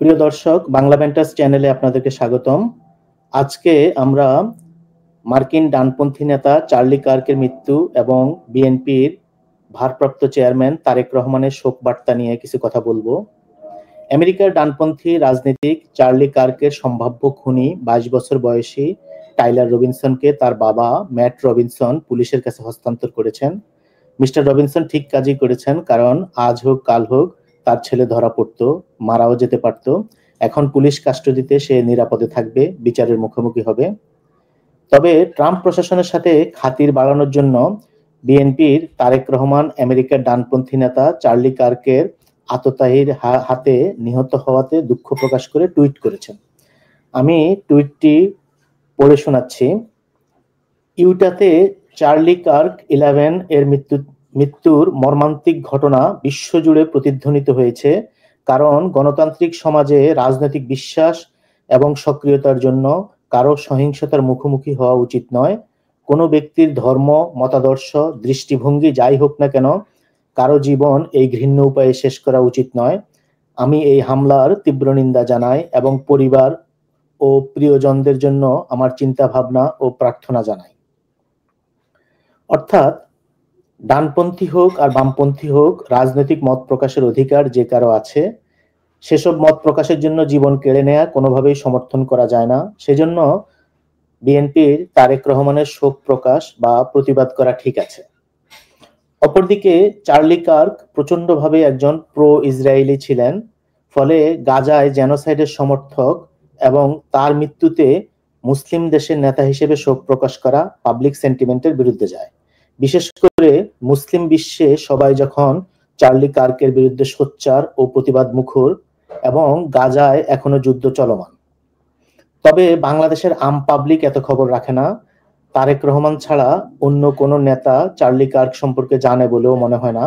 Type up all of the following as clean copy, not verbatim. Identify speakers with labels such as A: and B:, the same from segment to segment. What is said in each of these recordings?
A: প্রিয় দর্শক, বাংলা ভেন্টাস চ্যানেলে আপনাদেরকে স্বাগতম। আজকে আমরা মার্কিন ডানপন্থী নেতা চার্লি কার্কের মৃত্যু এবং বিএনপির ভারপ্রাপ্ত চেয়ারম্যান তারেক রহমানের শোক বার্তা নিয়ে কিছু কথা বলবো। আমেরিকার ডানপন্থী রাজনীতিক চার্লি কার্কের সম্ভাব্য খুনি 22 বছর বয়সী টাইলার রবিনসনকে তার বাবা ম্যাট রবিনসন পুলিশের কাছে হস্তান্তর করেছেন। মিস্টার রবিনসন ঠিক কাজই করেছেন, কারণ আজ হোক কাল হোক তার ছেলে ধরা পড়তো, মারাও যেতে পারত। এখন পুলিশ কাস্টডিতে সে নিরাপদে থাকবে, বিচারের মুখোমুখি হবে। তবে ট্রাম্প প্রশাসনের সাথে খাতির বাড়ানোর জন্য বিএনপির তারেক রহমান আমেরিকার ডানপন্থী নেতা চার্লি কার্কের আততায়ীর হাতে নিহত হওয়াতে দুঃখ প্রকাশ করে টুইট করেছেন। আমি টুইটটি পড়ে শোনাচ্ছি। ইউটাতে চার্লি কার্ক 11 এর মৃত্যুর মর্মান্তিক ঘটনা বিশ্বজুড়ে প্রতিধ্বনিত হয়েছে, কারণ গণতান্ত্রিক সমাজে রাজনৈতিক বিশ্বাস এবং সক্রিয়তার জন্য কারো সহিংসতার মুখোমুখি হওয়া উচিত নয়। কোনো ব্যক্তির ধর্ম, মতাদর্শ, দৃষ্টিভঙ্গি যাই হোক না কেন, কারো জীবন এই ঘৃণ্য উপায়ে শেষ করা উচিত নয়। আমি এই হামলার তীব্র নিন্দা জানাই এবং পরিবার ও প্রিয়জনদের জন্য আমার চিন্তা ভাবনা ও প্রার্থনা জানাই। অর্থাৎ ডানপন্থী হোক আর বামপন্থী হোক, রাজনৈতিক মত প্রকাশের অধিকার যে কারো আছে। সেসব মত প্রকাশের জন্য জীবন কেড়ে নেওয়া কোনোভাবেই সমর্থন করা যায় না। সেজন্য বিএনপির তারেক রহমানের শোক প্রকাশ বা প্রতিবাদ করা ঠিক আছে। অপরদিকে চার্লি কার্ক প্রচন্ডভাবে একজন প্রো ইসরায়েলি ছিলেন, ফলে গাজায় জেনোসাইডের সমর্থক এবং তার মৃত্যুতে মুসলিম দেশের নেতা হিসেবে শোক প্রকাশ করা পাবলিক সেন্টিমেন্টের বিরুদ্ধে যায়। বিশেষ করে মুসলিম বিশ্বে সবাই যখন চার্লি কার্কের বিরুদ্ধে সোচ্চার ও প্রতিবাদ মুখর, এবং গাজায় এখনো যুদ্ধ চলমান। তবে বাংলাদেশের আম পাবলিক এত খবর রাখে না। তারেক রহমান ছাড়া অন্য কোনো নেতা চার্লি কার্ক সম্পর্কে জানে বলেও মনে হয় না।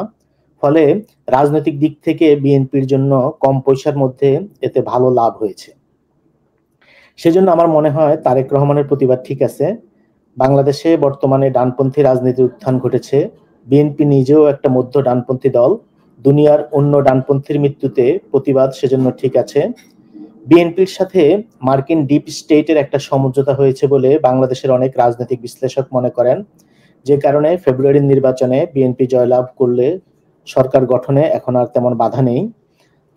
A: ফলে রাজনৈতিক দিক থেকে বিএনপির জন্য কম পয়সার মধ্যে এতে ভালো লাভ হয়েছে। সেজন্য আমার মনে হয় তারেক রহমানের প্রতিবাদ ঠিক আছে। বাংলাদেশে বর্তমানে ডানপন্থী রাজনীতির উত্থান ঘটেছে। বিএনপি নিজেও একটা মধ্য ডানপন্থী দল। দুনিয়ার অন্য ডানপন্থীর মৃত্যুতে প্রতিবাদ সেজন্য ঠিক আছে। বিএনপির সাথে মার্কিন ডিপ স্টেটের একটা সমঝোতা হয়েছে বলে বাংলাদেশের অনেক রাজনৈতিক বিশ্লেষক মনে করেন, যে কারণে ফেব্রুয়ারির নির্বাচনে বিএনপি জয়লাভ করলে সরকার গঠনে এখন আর তেমন বাধা নেই।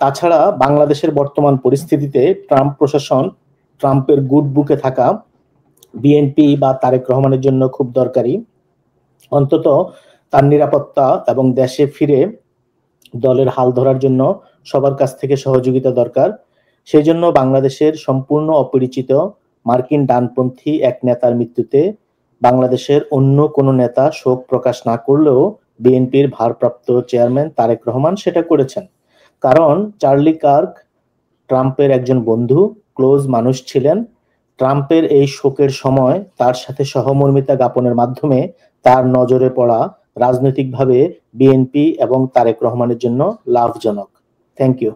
A: তাছাড়া বাংলাদেশের বর্তমান পরিস্থিতিতে ট্রাম্প প্রশাসন, ট্রাম্পের গুড বুকে থাকা বিএনপি বা তারেক রহমানের জন্য খুব দরকারি। অন্তত তার নিরাপত্তা এবং দেশে ফিরে দলের হাল ধরার জন্য সবার কাছ থেকে সহযোগিতা দরকার। সেই জন্য বাংলাদেশের সম্পূর্ণ অপরিচিত মার্কিন ডানপন্থী এক নেতার মৃত্যুতে বাংলাদেশের অন্য কোনো নেতা শোক প্রকাশ না করলেও বিএনপির ভারপ্রাপ্ত চেয়ারম্যান তারেক রহমান সেটা করেছেন। কারণ চার্লি কার্ক ট্রাম্পের একজন বন্ধু, ক্লোজ মানুষ ছিলেন। ট্রাম্পের এই শোকের সময় তার সাথে সহমর্মিতা জ্ঞাপনের মাধ্যমে তার নজরে পড়া রাজনৈতিকভাবে বিএনপি এবং তারেক রহমানের জন্য লাভজনক। Thank you.